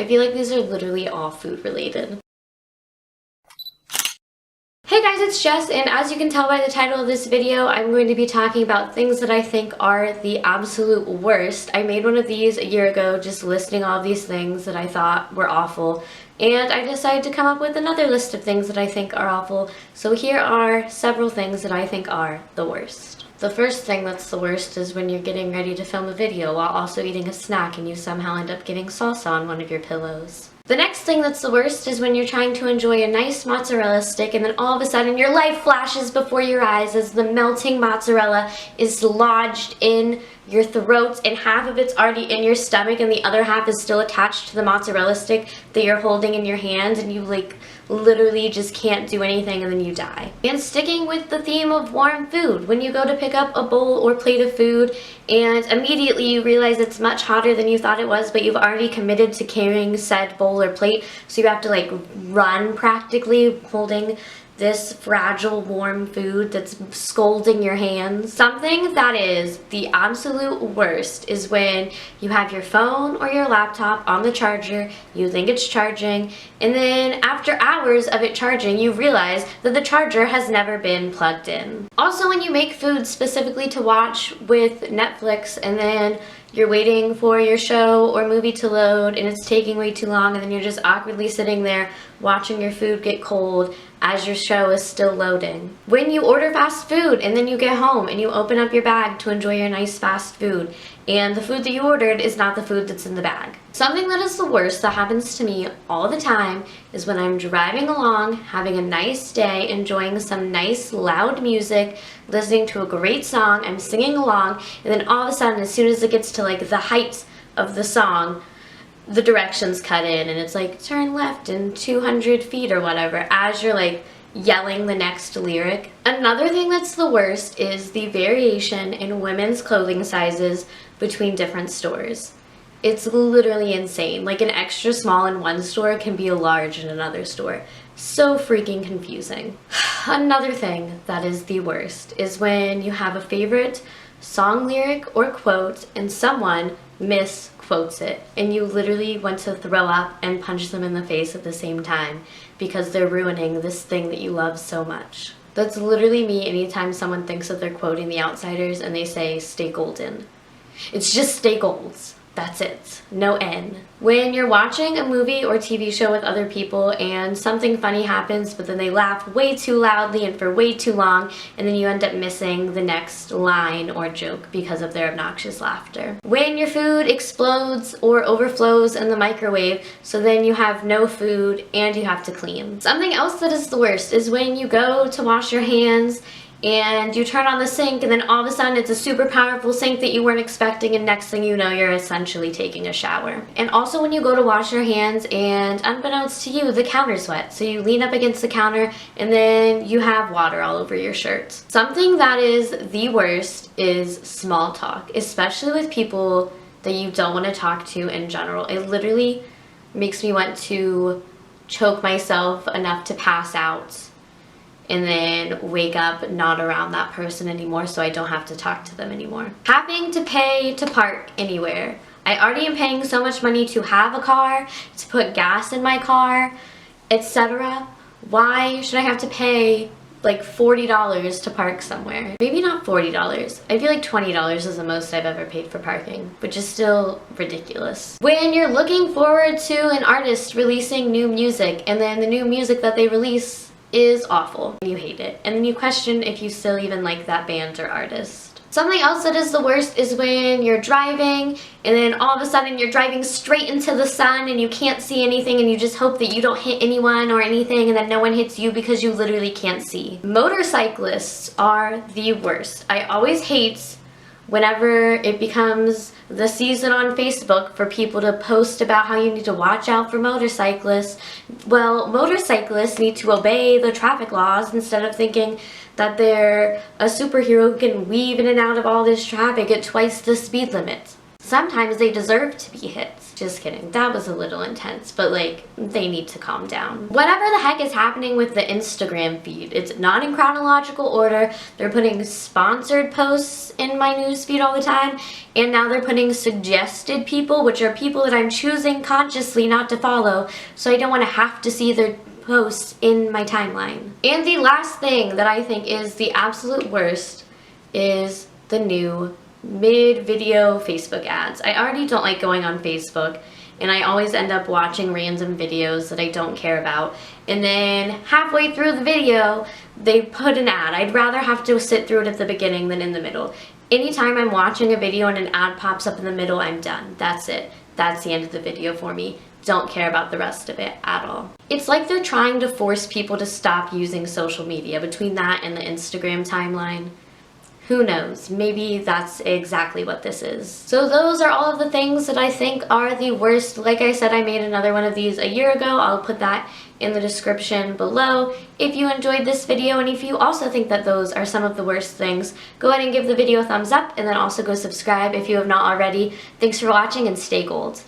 I feel like these are literally all food related. Hey guys, it's Jess, and as you can tell by the title of this video, I'm going to be talking about things that I think are the absolute worst. I made one of these a year ago, just listing all of these things that I thought were awful, and I decided to come up with another list of things that I think are awful. So here are several things that I think are the worst. The first thing that's the worst is when you're getting ready to film a video while also eating a snack and you somehow end up getting salsa on one of your pillows. The next thing that's the worst is when you're trying to enjoy a nice mozzarella stick and then all of a sudden your life flashes before your eyes as the melting mozzarella is lodged in your throat and half of it's already in your stomach and the other half is still attached to the mozzarella stick that you're holding in your hand, and you like literally just can't do anything and then you die. And sticking with the theme of warm food, when you go to pick up a bowl or plate of food and immediately you realize it's much hotter than you thought it was, but you've already committed to carrying said bowl or plate, so you have to like run practically holding this fragile warm food that's scalding your hands. Something that is the absolute worst is when you have your phone or your laptop on the charger, you think it's charging, and then after hours of it charging, you realize that the charger has never been plugged in. Also, when you make food specifically to watch with Netflix and then you're waiting for your show or movie to load and it's taking way too long, and then you're just awkwardly sitting there watching your food get cold as your show is still loading. When you order fast food and then you get home and you open up your bag to enjoy your nice fast food and the food that you ordered is not the food that's in the bag. Something that is the worst that happens to me all the time is when I'm driving along, having a nice day, enjoying some nice loud music, listening to a great song, I'm singing along, and then all of a sudden as soon as it gets to like the height of the song, the directions cut in and it's like turn left in 200 feet or whatever as you're like yelling the next lyric. Another thing that's the worst is the variation in women's clothing sizes between different stores. It's literally insane. Like an extra small in one store can be a large in another store. So freaking confusing. Another thing that is the worst is when you have a favorite song lyric or quote and someone misquotes it and you literally want to throw up and punch them in the face at the same time because they're ruining this thing that you love so much. That's literally me anytime someone thinks that they're quoting The Outsiders and they say stay golden. It's just stay golds. That's it. No N. When you're watching a movie or TV show with other people and something funny happens but then they laugh way too loudly and for way too long and then you end up missing the next line or joke because of their obnoxious laughter. When your food explodes or overflows in the microwave so then you have no food and you have to clean. Something else that is the worst is when you go to wash your hands and you turn on the sink and then all of a sudden it's a super powerful sink that you weren't expecting and next thing you know you're essentially taking a shower. And also when you go to wash your hands and unbeknownst to you the counter's wet, so you lean up against the counter and then you have water all over your shirt. Something that is the worst is small talk, especially with people that you don't want to talk to in general. It literally makes me want to choke myself enough to pass out and then wake up not around that person anymore so I don't have to talk to them anymore. Having to pay to park anywhere. I already am paying so much money to have a car, to put gas in my car, etc. Why should I have to pay like $40 to park somewhere? Maybe not $40. I feel like $20 is the most I've ever paid for parking, which is still ridiculous. When you're looking forward to an artist releasing new music and then the new music that they release is awful. You hate it. And then you question if you still even like that band or artist. Something else that is the worst is when you're driving and then all of a sudden you're driving straight into the sun and you can't see anything and you just hope that you don't hit anyone or anything and that no one hits you because you literally can't see. Motorcyclists are the worst. I always hate whenever it becomes the season on Facebook for people to post about how you need to watch out for motorcyclists. Well, motorcyclists need to obey the traffic laws instead of thinking that they're a superhero who can weave in and out of all this traffic at twice the speed limit. Sometimes they deserve to be hit. just kidding. That was a little intense, but like, they need to calm down. Whatever the heck is happening with the Instagram feed, it's not in chronological order. They're putting sponsored posts in my newsfeed all the time, and now they're putting suggested people, which are people that I'm choosing consciously not to follow, so I don't want to have to see their posts in my timeline. And the last thing that I think is the absolute worst is the new mid-video Facebook ads. I already don't like going on Facebook, and I always end up watching random videos that I don't care about, and then halfway through the video they put an ad. I'd rather have to sit through it at the beginning than in the middle. Anytime I'm watching a video and an ad pops up in the middle, I'm done. That's it. That's the end of the video for me. Don't care about the rest of it at all. It's like they're trying to force people to stop using social media between that and the Instagram timeline. Who knows? Maybe that's exactly what this is. So those are all of the things that I think are the worst. Like I said, I made another one of these a year ago. I'll put that in the description below. If you enjoyed this video, and if you also think that those are some of the worst things, go ahead and give the video a thumbs up, and then also go subscribe if you have not already. Thanks for watching, and stay gold.